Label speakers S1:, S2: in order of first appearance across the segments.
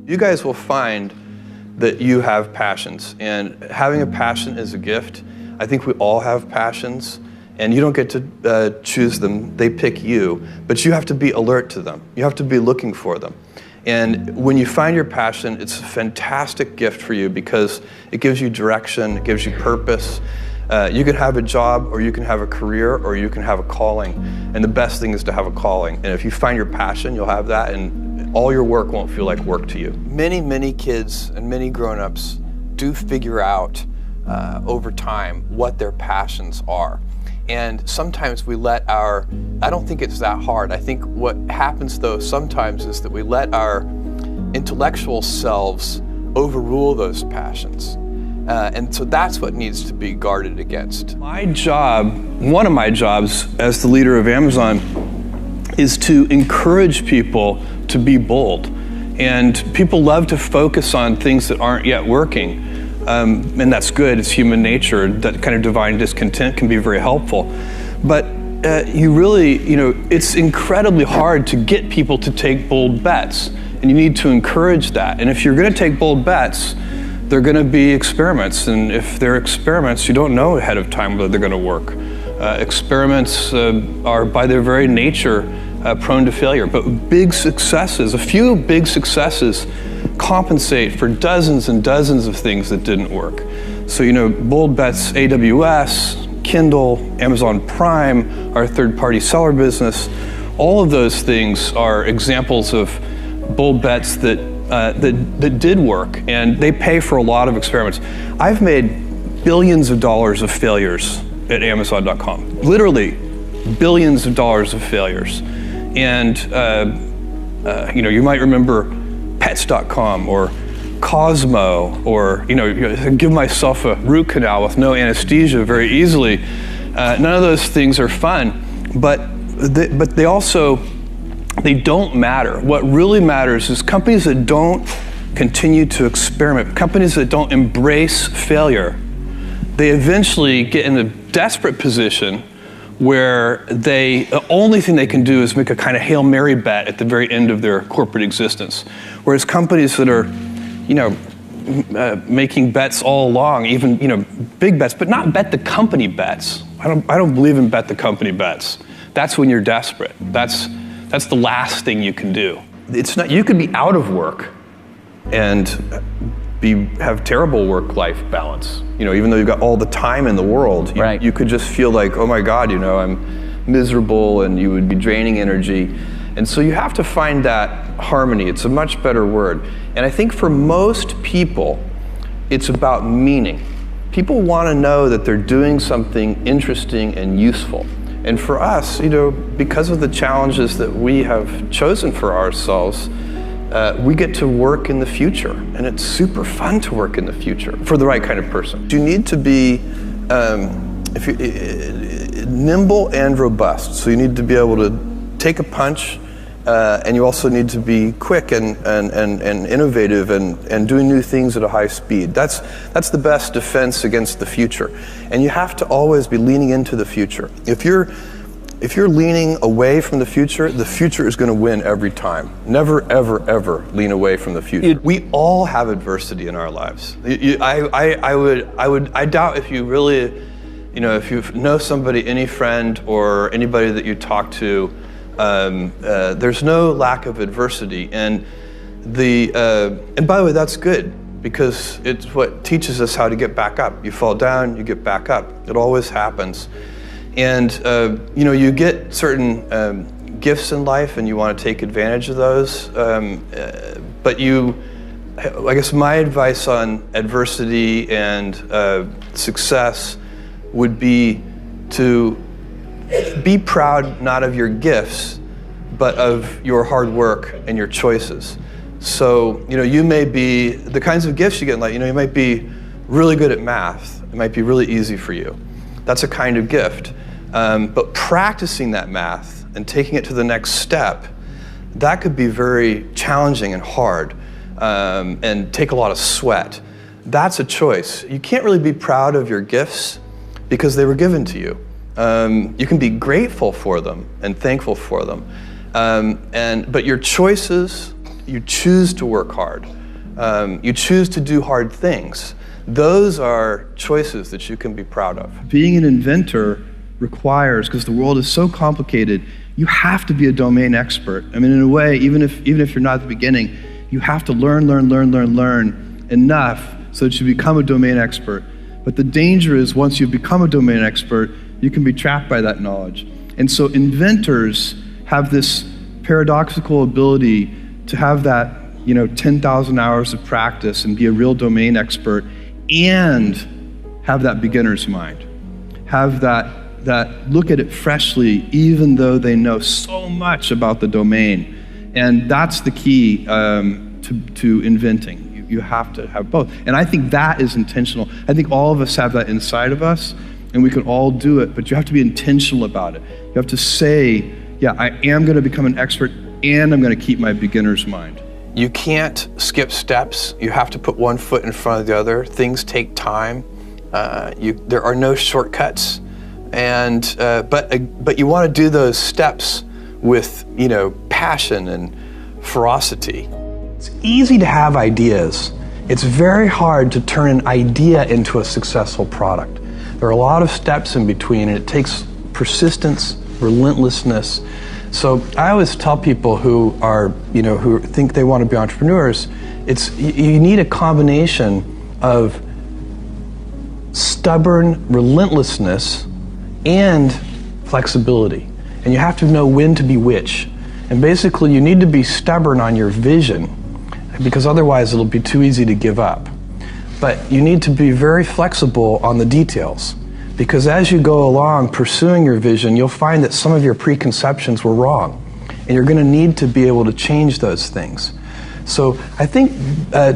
S1: You guys will find that you have passions, and having a passion is a gift. I think we all have passions, and you don't get to choose them. They pick you, but you have to be alert to them. You have to be looking for them. And when you find your passion, it's a fantastic gift for you because it gives you direction, it gives you purpose. You can have a job, or you can have a career, or you can have a calling. And the best thing is to have a calling. And if you find your passion, you'll have that, and all your work won't feel like work to you. Many kids and many grown-ups do figure out over time what their passions are. And sometimes we let I don't think it's that hard. I think what happens though sometimes is that we let our intellectual selves overrule those passions. And so that's what needs to be guarded against. My job, one of my jobs as the leader of Amazon, is to encourage people to be bold. And people love to focus on things that aren't yet working. And that's good, it's human nature. That kind of divine discontent can be very helpful. But it's incredibly hard to get people to take bold bets. And you need to encourage that. And if you're gonna take bold bets, they're going to be experiments, and if they're experiments, you don't know ahead of time whether they're going to work. Experiments are by their very nature prone to failure, but a few big successes compensate for dozens and dozens of things that didn't work. So, bold bets, AWS, Kindle, Amazon Prime, our third-party seller business, all of those things are examples of bold bets that did work, and they pay for a lot of experiments. I've made billions of dollars of failures at Amazon.com. Literally, billions of dollars of failures. And you might remember Pets.com or Cosmo, or give myself a root canal with no anesthesia very easily. None of those things are fun, but they don't matter. What really matters is companies that don't continue to experiment, companies that don't embrace failure, they eventually get in a desperate position where the only thing they can do is make a kind of Hail Mary bet at the very end of their corporate existence. Whereas companies that are, making bets all along, even, big bets, but not bet the company bets. I don't believe in bet the company bets. That's when you're desperate. That's the last thing you can do. It's not. You could be out of work and have terrible work-life balance. Even though you've got all the time in the world,
S2: right.
S1: You could just feel like, oh my God, I'm miserable, and you would be draining energy. And so you have to find that harmony. It's a much better word. And I think for most people, it's about meaning. People want to know that they're doing something interesting and useful. And for us, because of the challenges that we have chosen for ourselves, we get to work in the future, and it's super fun to work in the future for the right kind of person. You need to be nimble and robust. So you need to be able to take a punch, and you also need to be quick and innovative and doing new things at a high speed. That's the best defense against the future. And you have to always be leaning into the future. If you're leaning away from the future is going to win every time. Never, ever, ever lean away from the future. We all have adversity in our lives. I doubt if you really, if you know somebody, any friend or anybody that you talk to, there's no lack of adversity, and by the way, that's good, because it's what teaches us how to get back up. You fall down, you get back up. It always happens. And you get certain gifts in life, and you want to take advantage of those. But I guess my advice on adversity and success would be to be proud not of your gifts, but of your hard work and your choices. So, you may be, the kinds of gifts you get in life, you might be really good at math. It might be really easy for you. That's a kind of gift. But practicing that math and taking it to the next step, that could be very challenging and hard, and take a lot of sweat. That's a choice. You can't really be proud of your gifts because they were given to you. You can be grateful for them and thankful for them. But your choices you choose to work hard. You choose to do hard things. Those are choices that you can be proud of. Being an inventor requires, because the world is so complicated, you have to be a domain expert. I mean, in a way, even if you're not at the beginning, you have to learn enough so that you become a domain expert. But the danger is once you become a domain expert, you can be trapped by that knowledge. And so inventors have this paradoxical ability to have that 10,000 hours of practice and be a real domain expert and have that beginner's mind. Have that look at it freshly, even though they know so much about the domain. And that's the key to inventing. You have to have both. And I think that is intentional. I think all of us have that inside of us, and we can all do it, but you have to be intentional about it. You have to say, yeah, I am going to become an expert, and I'm going to keep my beginner's mind. You can't skip steps. You have to put one foot in front of the other. Things take time. There are no shortcuts. And but you want to do those steps with passion and ferocity. It's easy to have ideas. It's very hard to turn an idea into a successful product. There are a lot of steps in between, and it takes persistence, relentlessness. So I always tell people who think they want to be entrepreneurs, you need a combination of stubborn relentlessness and flexibility. And you have to know when to be which. And basically you need to be stubborn on your vision, because otherwise it'll be too easy to give up. But you need to be very flexible on the details, because as you go along pursuing your vision, you'll find that some of your preconceptions were wrong, and you're going to need to be able to change those things. So I think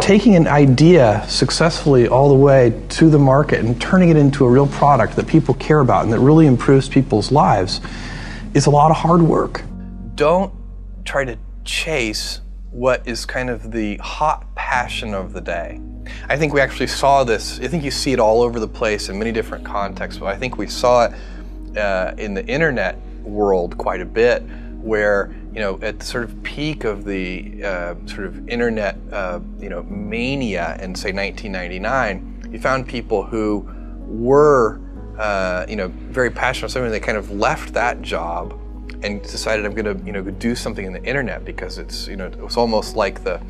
S1: taking an idea successfully all the way to the market and turning it into a real product that people care about and that really improves people's lives is a lot of hard work. Don't try to chase what is kind of the hot passion of the day. I think we actually saw this. I think you see it all over the place in many different contexts, but I think we saw it in the internet world quite a bit, where at the sort of peak of the sort of internet mania in say 1999, you found people who were very passionate about something. They kind of left that job and decided, I'm going to do something in the internet, because it's it was almost like the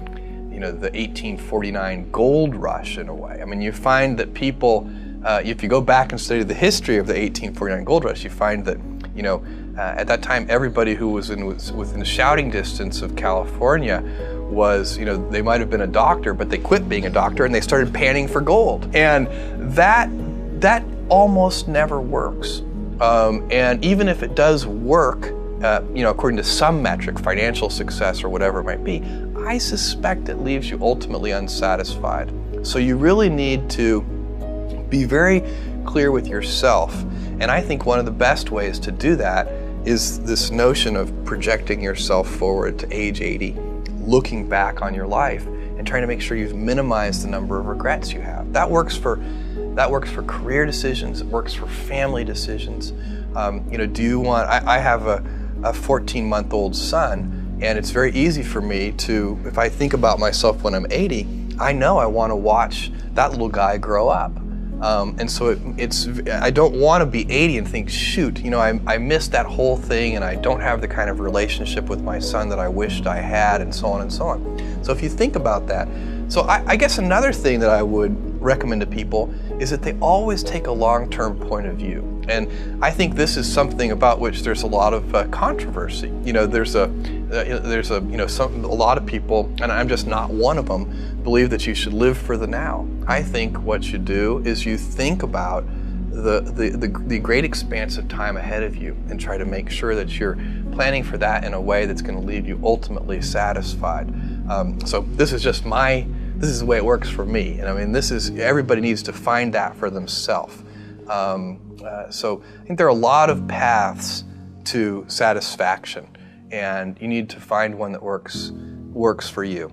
S1: the 1849 gold rush in a way. I mean, you find that people, if you go back and study the history of the 1849 gold rush, you find that at that time everybody who was within shouting distance of California was they might have been a doctor, but they quit being a doctor and they started panning for gold, and that almost never works. And even if it does work, according to some metric, financial success or whatever it might be, I suspect it leaves you ultimately unsatisfied. So you really need to be very clear with yourself. And I think one of the best ways to do that is this notion of projecting yourself forward to age 80, looking back on your life and trying to make sure you've minimized the number of regrets you have. That works for career decisions. It works for family decisions. Do you want? I have a 14-month-old son, and it's very easy for me to, if I think about myself when I'm 80, I know I want to watch that little guy grow up. And so I don't want to be 80 and think, shoot, I missed that whole thing, and I don't have the kind of relationship with my son that I wished I had, and so on and so on. So if you think about that, so I guess another thing that I would recommend to people is that they always take a long-term point of view. And I think this is something about which there's a lot of controversy. There's a lot of people, and I'm just not one of them, believe that you should live for the now. I think what you do is you think about the great expanse of time ahead of you and try to make sure that you're planning for that in a way that's going to leave you ultimately satisfied. So this is the way it works for me. And I mean, everybody needs to find that for themselves. So I think there are a lot of paths to satisfaction, and you need to find one that works for you.